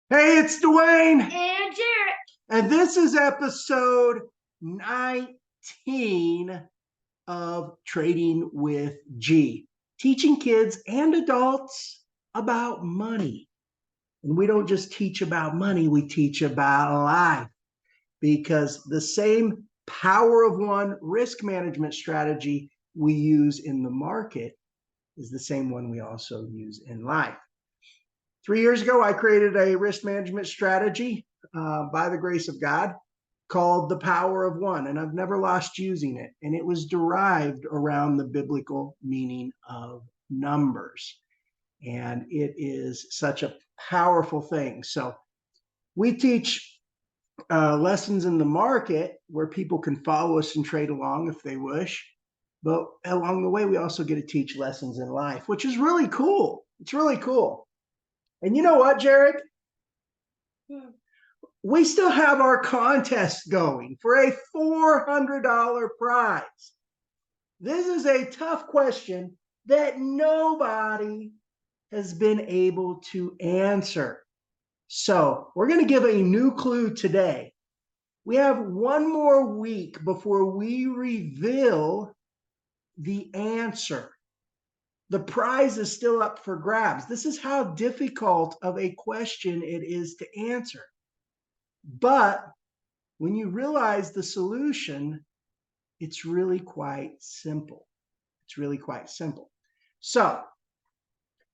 Hey, it's Dwayne. And Gerrick. And this is episode 19 of Trading with G, teaching kids and adults about money. And we don't just teach about money, we teach about life, because the same power of one risk management strategy we use in the market is the same one we also use in life. 3 years ago, I created a risk management strategy by the grace of God called the power of one, and I've never lost using it. And it was derived around the biblical meaning of numbers. And it is such a powerful thing. So we teach lessons in the market where people can follow us and trade along if they wish. But along the way, we also get to teach lessons in life, which is really cool. It's really cool. And you know what, Gerrick? We still have our contest going for a $400 prize. This is a tough question that nobody has been able to answer. So we're going to give a new clue today. We have one more week before we reveal the answer. The prize is still up for grabs. This is how difficult of a question it is to answer. But when you realize the solution, it's really quite simple. It's really quite simple. So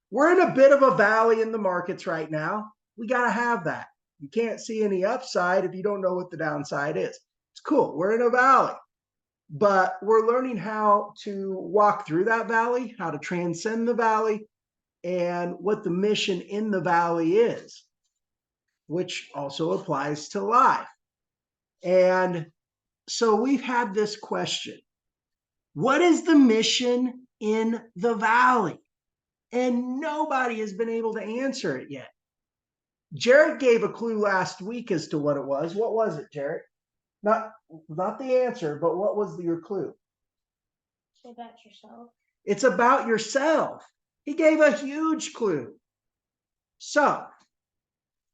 we're in a bit of a valley in the markets right now. We got to have that. You can't see any upside if you don't know what the downside is. It's cool. We're in a valley, but we're learning how to walk through that valley, how to transcend the valley, and what the mission in the valley is, which also applies to life. And so we've had this question: what is the mission in the valley? And nobody has been able to answer it yet. Gerrick gave a clue last week as to what it was. What was it, Gerrick? Not the answer, but what was your clue? It's about yourself. It's about yourself. He gave a huge clue. So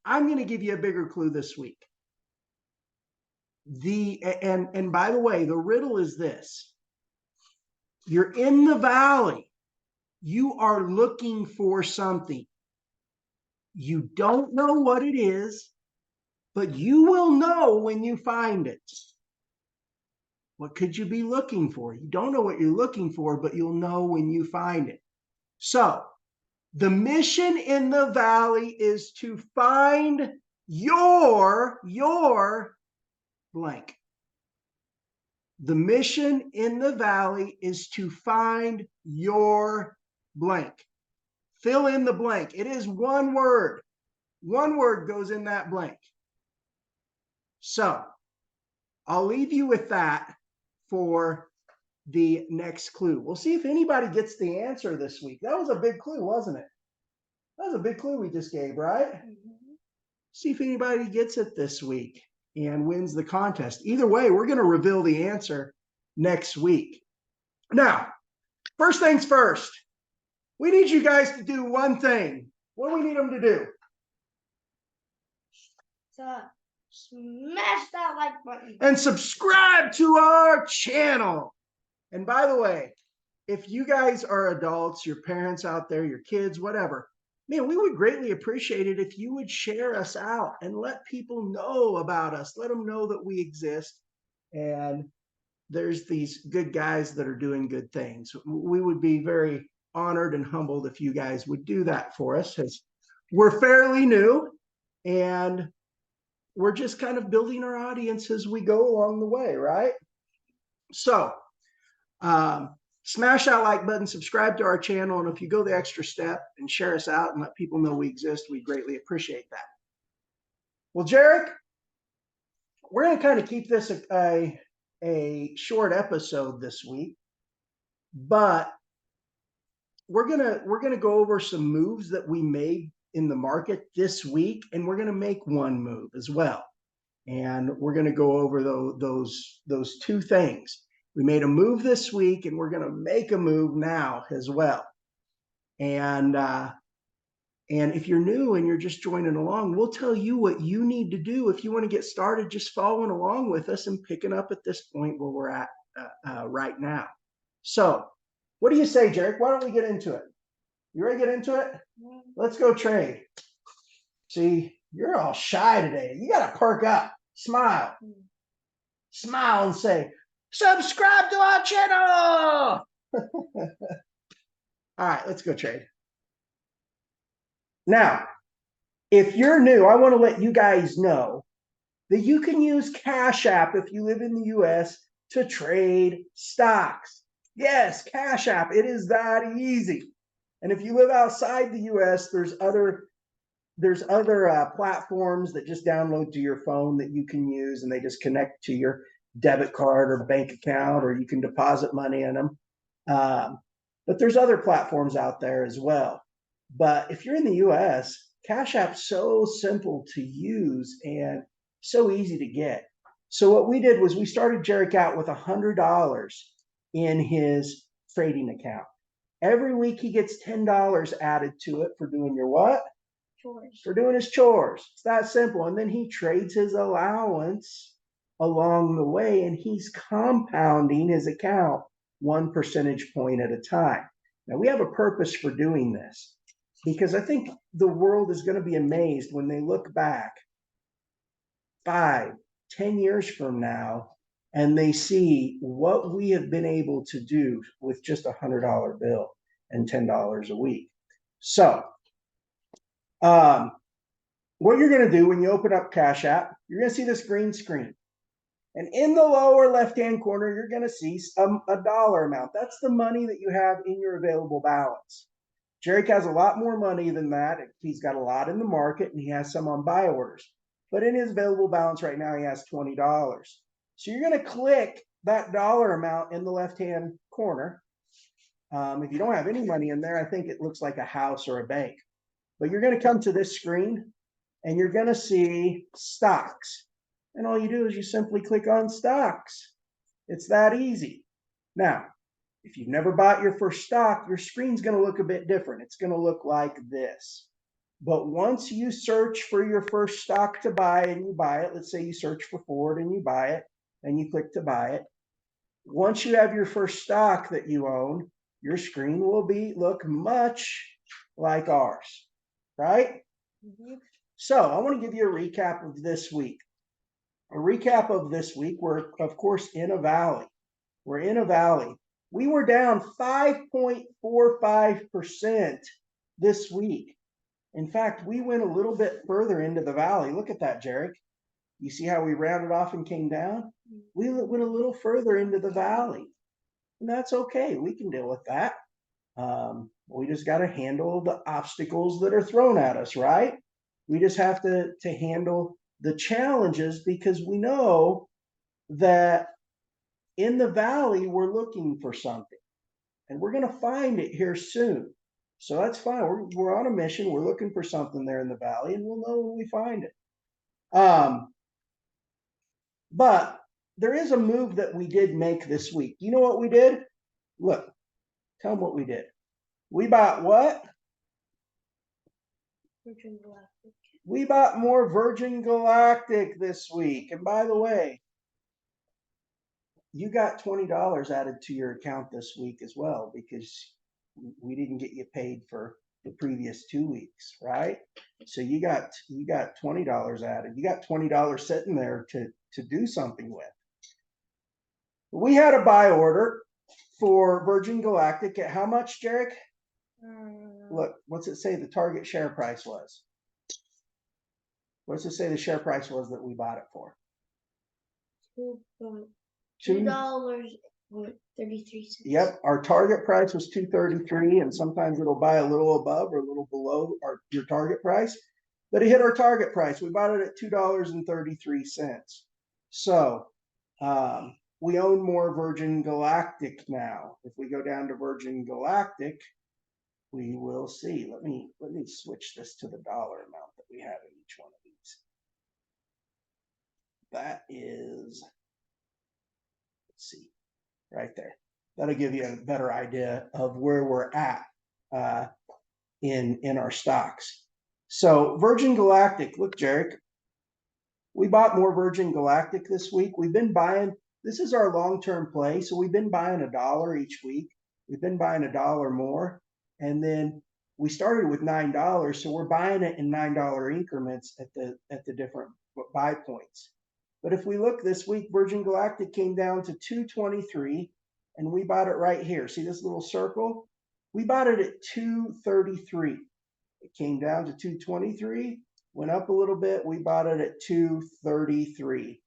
I'm going to give you a bigger clue this week. And by the way, the riddle is this: you're in the valley. You are looking for something. You don't know what it is, but you will know when you find it. What could you be looking for? You don't know what you're looking for, but you'll know when you find it. So the mission in the valley is to find your blank. The mission in the valley is to find your blank. Fill in the blank. It is one word. One word goes in that blank. So I'll leave you with that for the next clue. We'll see if anybody gets the answer this week. That was a big clue, wasn't it? That was a big clue we just gave, right? Mm-hmm. See if anybody gets it this week and wins the contest. Either way, we're going to reveal the answer next week. Now, first things first, we need you guys to do one thing. What do we need them to do? So smash that like button. And subscribe to our channel. And by the way, if you guys are adults, your parents out there, your kids, whatever, man, we would greatly appreciate it if you would share us out and let people know about us. Let them know that we exist and there's these good guys that are doing good things. We would be very honored and humbled if you guys would do that for us, as we're fairly new and we're just kind of building our audience as we go along the way, right? So smash that like button, subscribe to our channel, and if you go the extra step and share us out and let people know we exist, we greatly appreciate that. Well, Gerrick, we're going to kind of keep this a short episode this week, but we're gonna go over some moves that we made in the market this week, and we're going to make one move as well. And we're going to go over those two things. We made a move this week, and we're going to make a move now as well. And And if you're new and you're just joining along, we'll tell you what you need to do if you want to get started just following along with us and picking up at this point where we're at right now. So what do you say, Gerrick? Why don't we get into it? You ready to get into it? Let's go trade. See, you're all shy today. You got to perk up. Smile. Smile and say, subscribe to our channel. All right, let's go trade. Now, if you're new, I want to let you guys know that you can use Cash App if you live in the US to trade stocks. Yes, Cash App. It is that easy. And if you live outside the US, there's other platforms that just download to your phone that you can use, and they just connect to your debit card or bank account, or you can deposit money in them. But there's other platforms out there as well. But if you're in the US, Cash App's so simple to use and so easy to get. So what we did was we started Gerrick out with $100 in his trading account. Every week he gets $10 added to it for doing your what? Chores. For doing his chores. It's that simple. And then he trades his allowance along the way, and he's compounding his account 1 percentage point at a time. Now, we have a purpose for doing this, because I think the world is going to be amazed when they look back 5, 10 years from now and they see what we have been able to do with just a $100 bill and $10 a week. So what you're going to do when you open up Cash App, you're going to see this green screen. And in the lower left-hand corner, you're going to see a dollar amount. That's the money that you have in your available balance. Gerrick has a lot more money than that. He's got a lot in the market, and he has some on buy orders. But in his available balance right now, he has $20. So you're going to click that dollar amount in the left-hand corner. If you don't have any money in there, I think it looks like a house or a bank. But you're going to come to this screen, and you're going to see stocks. And all you do is you simply click on stocks. It's that easy. Now, if you've never bought your first stock, your screen's going to look a bit different. It's going to look like this. But once you search for your first stock to buy and you buy it, let's say you search for Ford and you buy it and you click to buy it. Once you have your first stock that you own, your screen will look much like ours, right? Mm-hmm. So I want to give you a recap of this week. We're, of course, in a valley. We're in a valley. We were down 5.45% this week. In fact, we went a little bit further into the valley. Look at that, Gerrick. You see how we rounded off and came down? We went a little further into the valley. And that's okay. We can deal with that. We just got to handle the obstacles that are thrown at us, right? We just have to handle the challenges, because we know that in the valley, we're looking for something, and we're going to find it here soon. So that's fine. We're on a mission. We're looking for something there in the valley, and we'll know when we find it. But there is a move that we did make this week. You know what we did? Look, tell them what we did. We bought what? Virgin Galactic. We bought more Virgin Galactic this week. And by the way, you got $20 added to your account this week as well, because we didn't get you paid for the previous 2 weeks, right? So you got $20 added. You got $20 sitting there to do something with. We had a buy order for Virgin Galactic at how much, Gerrick? Look, what's it say the target share price was? What's it say the share price was that we bought it for? $2.33. Yep, our target price was $2.33, and sometimes it'll buy a little above or a little below your target price, but it hit our target price. We bought it at $2.33. So we own more Virgin Galactic now. If we go down to Virgin Galactic, we will see. Let me switch this to the dollar amount that we have in each one of these. That is, let's see, right there. That'll give you a better idea of where we're at. in our stocks. So Virgin Galactic, look, Gerrick, we bought more Virgin Galactic this week. We've been buying, this is our long-term play. So we've been buying $1 each week. We've been buying $1 more. And then we started with $9. So we're buying it in $9 increments at the different buy points. But if we look this week, Virgin Galactic came down to 223 and we bought it right here. See this little circle? We bought it at 233. It came down to 223, went up a little bit. We bought it at 233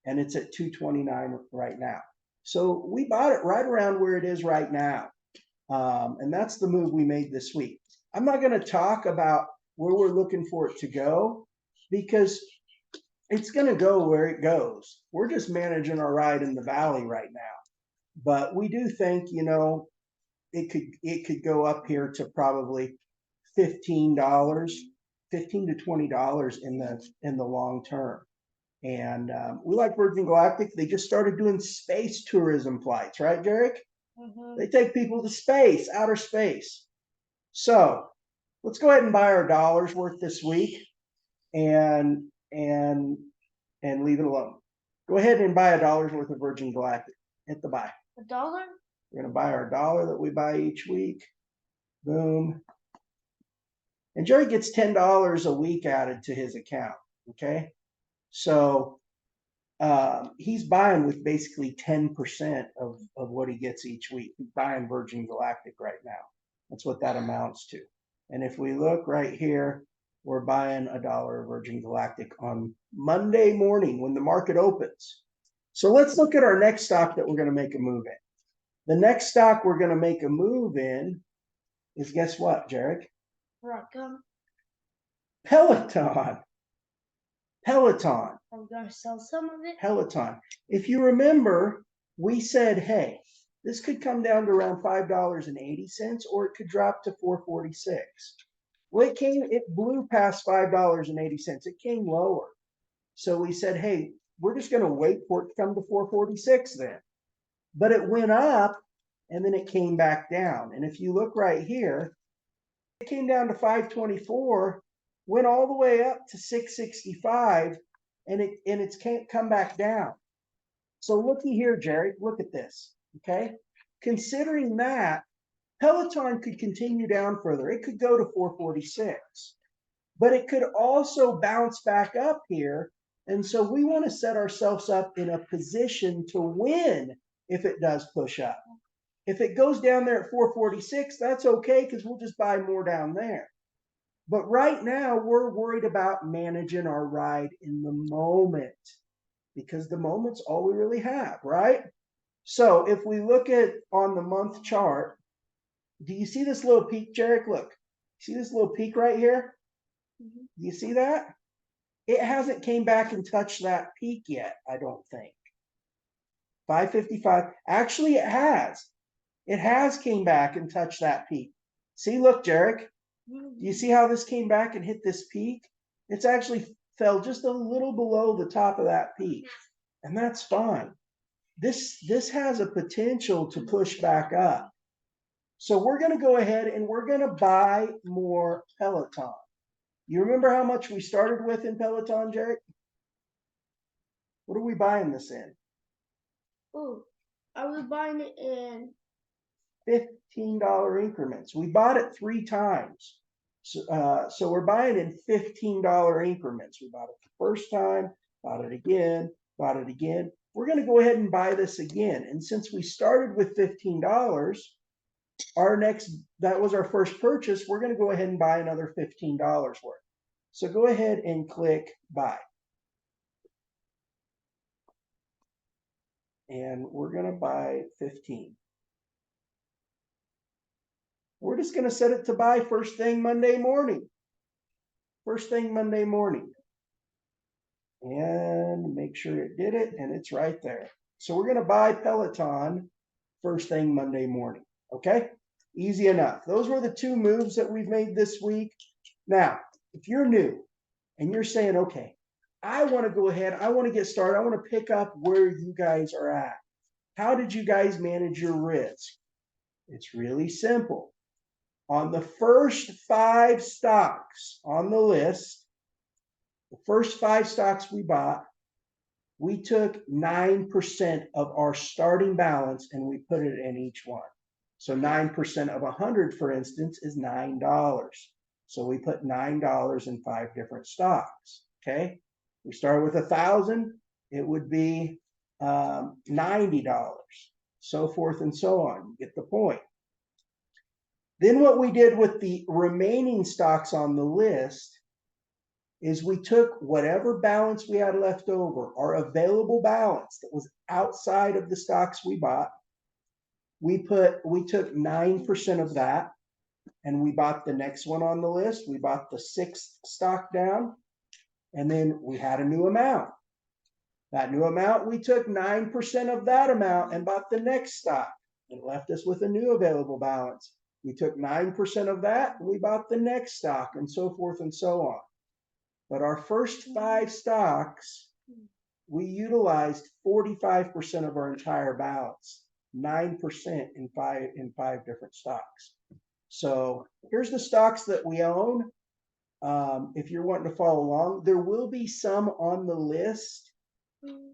and it's at 229 right now. So we bought it right around where it is right now. And that's the move we made this week. I'm not going to talk about where we're looking for it to go because it's going to go where it goes. We're just managing our ride in the valley right now. But we do think, you know, it could go up here to probably $15, $15 to $20 in the long term. And we like Virgin Galactic. They just started doing space tourism flights, right, Gerrick? Mm-hmm. They take people to space, outer space. So let's go ahead and buy our $1 worth this week and leave it alone. Go ahead and buy $1 worth of Virgin Galactic. Hit the buy. $1? We're going to buy our $1 that we buy each week. Boom. And Gerrick gets $10 a week added to his account. Okay. So he's buying with basically 10% of what he gets each week. He's buying Virgin Galactic right now. That's what that amounts to. And if we look right here, we're buying $1 of Virgin Galactic on Monday morning when the market opens. So let's look at our next stock that we're going to make a move in. The next stock we're going to make a move in is, guess what, Gerrick? Peloton. Peloton. I'm going to sell some of it. Peloton. If you remember, we said, hey, this could come down to around $5.80 or it could drop to $4.46. Well, it blew past $5.80. It came lower. So we said, hey, we're just going to wait for it to come to $4.46 then. But it went up and then it came back down. And if you look right here, it came down to $5.24, went all the way up to $6.65, and it's can't come back down. So looky here, Gerrick, look at this. Okay. Considering that, Peloton could continue down further. It could go to $4.46, but it could also bounce back up here. And so we want to set ourselves up in a position to win if it does push up. If it goes down there at $4.46, that's okay because we'll just buy more down there. But right now, we're worried about managing our ride in the moment because the moment's all we really have, right? So if we look at on the month chart, do you see this little peak, Gerrick? Look, see this little peak right here? Mm-hmm. Do you see that? It hasn't came back and touched that peak yet, I don't think. 555. Actually, it has. It has came back and touched that peak. See, look, Gerrick. Do you see how this came back and hit this peak? It's actually fell just a little below the top of that peak. And that's fine. This has a potential to push back up. So we're going to go ahead and we're going to buy more Peloton. You remember how much we started with in Peloton, Gerrick? What are we buying this in? Oh, I was buying it in $15 increments. We bought it 3 times. So we're buying in $15 increments. We bought it the first time, bought it again, bought it again. We're going to go ahead and buy this again. And since we started with $15, that was our first purchase. We're going to go ahead and buy another $15 worth. So go ahead and click buy. And we're going to buy 15. We're just going to set it to buy first thing Monday morning. First thing Monday morning. And make sure it did it, and it's right there. So we're going to buy Peloton first thing Monday morning. Okay? Easy enough. Those were the 2 moves that we've made this week. Now, if you're new and you're saying, okay, I want to go ahead, I want to get started, I want to pick up where you guys are at. How did you guys manage your risk? It's really simple. On the first 5 stocks on the list, the first 5 stocks we bought, we took 9% of our starting balance and we put it in each one. So 9% of 100, for instance, is $9. So we put $9 in 5 different stocks. Okay. We start with 1,000, it would be $90, so forth and so on. You get the point. Then what we did with the remaining stocks on the list is we took whatever balance we had left over, our available balance that was outside of the stocks we bought. We took 9% of that and we bought the next one on the list. We bought the 6th stock down, and then we had a new amount. That new amount, we took 9% of that amount and bought the next stock. It left us with a new available balance. We took 9% of that and we bought the next stock, and so forth and so on. But our first 5 stocks, we utilized 45% of our entire balance, 9% in five different stocks. So here's the stocks that we own. If you're wanting to follow along, there will be some on the list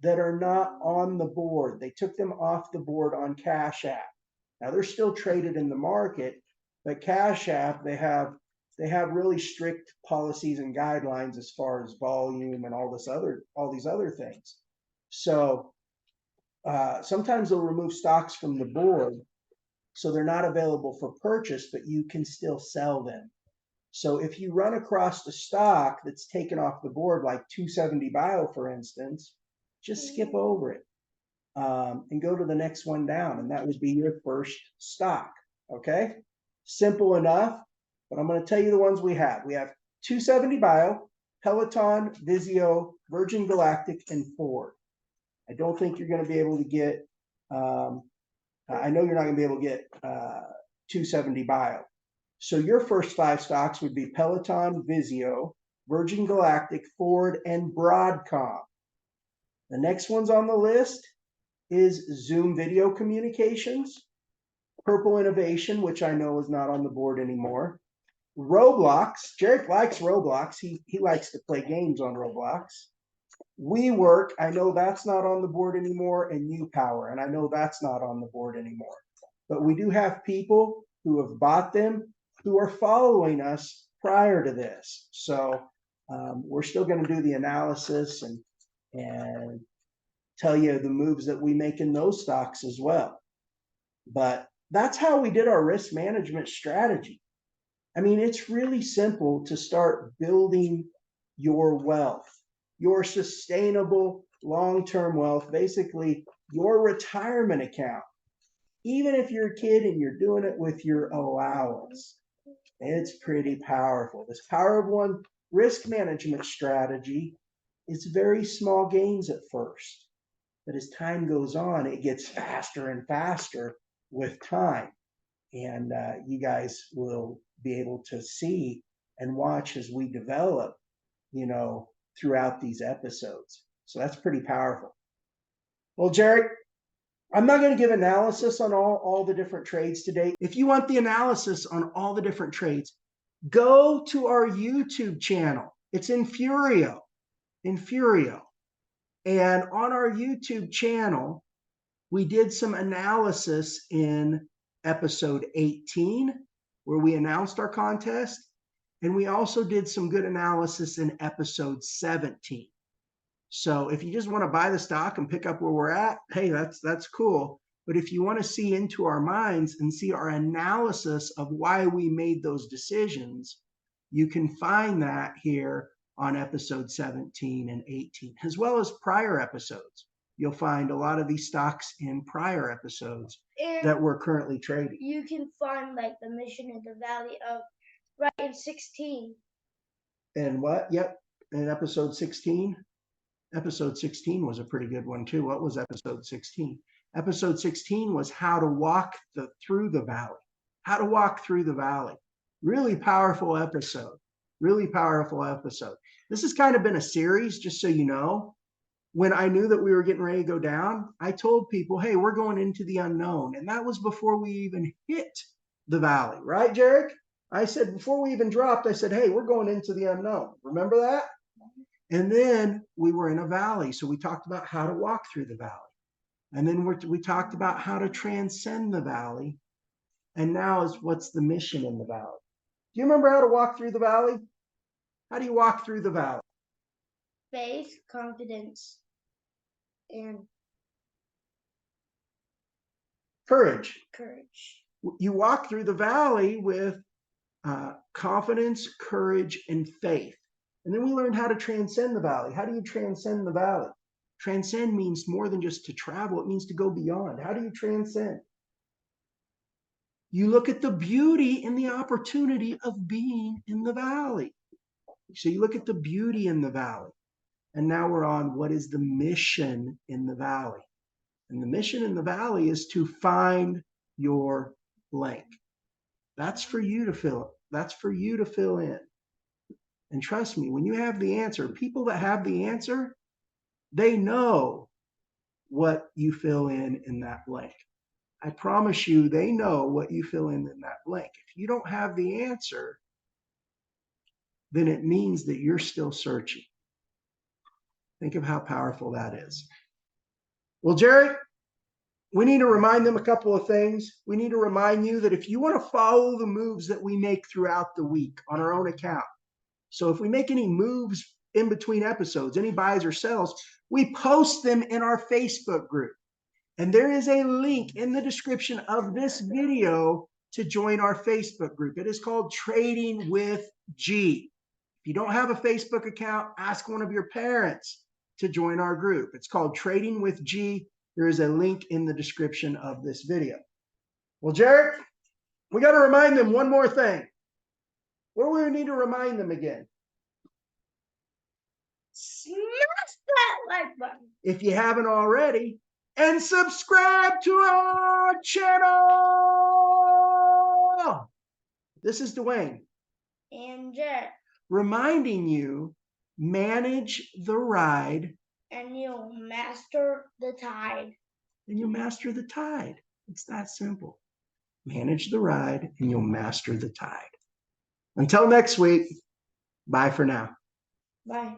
that are not on the board. They took them off the board on CashApp. Now they're still traded in the market, but CashApp, they have really strict policies and guidelines as far as volume and all these other things. So sometimes they'll remove stocks from the board, so they're not available for purchase, but you can still sell them. So if you run across a stock that's taken off the board, like 270 Bio, for instance, just skip over it and go to the next one down, and that would be your first stock. Okay, simple enough. But I'm going to tell you the ones we have. We have 270 Bio, Peloton, Vizio, Virgin Galactic, and Ford. I don't think you're going to be able to get, I know you're not going to be able to get 270 Bio. So your first 5 stocks would be Peloton, Vizio, Virgin Galactic, Ford, and Broadcom. The next ones on the list is Zoom Video Communications, Purple Innovation, which I know is not on the board anymore, Roblox. Gerrick likes Roblox. He likes to play games on Roblox. WeWork, I know that's not on the board anymore, and UPower, and I know that's not on the board anymore. But we do have people who have bought them who are following us prior to this. So we're still going to do the analysis and tell you the moves that we make in those stocks as well. But that's how we did our risk management strategy. I mean, it's really simple to start building your wealth, your sustainable long-term wealth, basically your retirement account. Even if you're a kid and you're doing it with your allowance, it's pretty powerful. This Power of One risk management strategy is very small gains at first, but as time goes on, it gets faster and faster with time. And you guys will be able to see and watch as we develop, throughout these episodes. So that's pretty powerful. Well, Gerrick, I'm not going to give analysis on all the different trades today. If you want the analysis on all the different trades, go to our YouTube channel. It's Infurio. And on our YouTube channel, we did some analysis in episode 18, where we announced our contest. And we also did some good analysis in episode 17. So if you just want to buy the stock and pick up where we're at, hey, that's cool. But if you want to see into our minds and see our analysis of why we made those decisions, you can find that here on episode 17 and 18, as well as prior episodes. You'll find a lot of these stocks in prior episodes that we're currently trading. You can find like the mission in the Valley of right in 16. And what? Yep. In episode 16. Episode 16 was a pretty good one too. What was episode 16? Episode 16 was how to walk through the valley. How to walk through the valley. Really powerful episode. Really powerful episode. This has kind of been a series, just so you know. When I knew that we were getting ready to go down, I told people, hey, we're going into the unknown. And that was before we even hit the valley. Right, Gerrick? I said, before we even dropped, I said, hey, we're going into the unknown. Remember that? And then we were in a valley. So we talked about how to walk through the valley. And then we talked about how to transcend the valley. And now is what's the mission in the valley. Do you remember how to walk through the valley? How do you walk through the valley? Faith, confidence, and Courage. courage. You walk through the valley with confidence, courage, and faith. And then we learned how to transcend the valley. How do you transcend the valley? Transcend means more than just to travel. It means to go beyond. How do you transcend? You look at the beauty and the opportunity of being in the valley. So you look at the beauty in the valley. And now we're on what is the mission in the valley. And the mission in the valley is to find your blank. That's for you to fill. That's for you to fill in. And trust me, when you have the answer, people that have the answer, they know what you fill in that blank. I promise you, they know what you fill in that blank. If you don't have the answer, then it means that you're still searching. Think of how powerful that is. Well, Gerrick, we need to remind them a couple of things. We need to remind you that if you want to follow the moves that we make throughout the week on our own account, so if we make any moves in between episodes, any buys or sells, we post them in our Facebook group. And there is a link in the description of this video to join our Facebook group. It is called Trading with G. If you don't have a Facebook account, ask one of your parents to join our group. It's called Trading with G. There is a link in the description of this video. Well, Gerrick, we got to remind them one more thing. What do we need to remind them again? Smash that like button if you haven't already, and subscribe to our channel. This is Dwayne. And Gerrick. Reminding you, manage the ride. And you'll master the tide. And you'll master the tide. It's that simple. Manage the ride and you'll master the tide. Until next week, bye for now. Bye.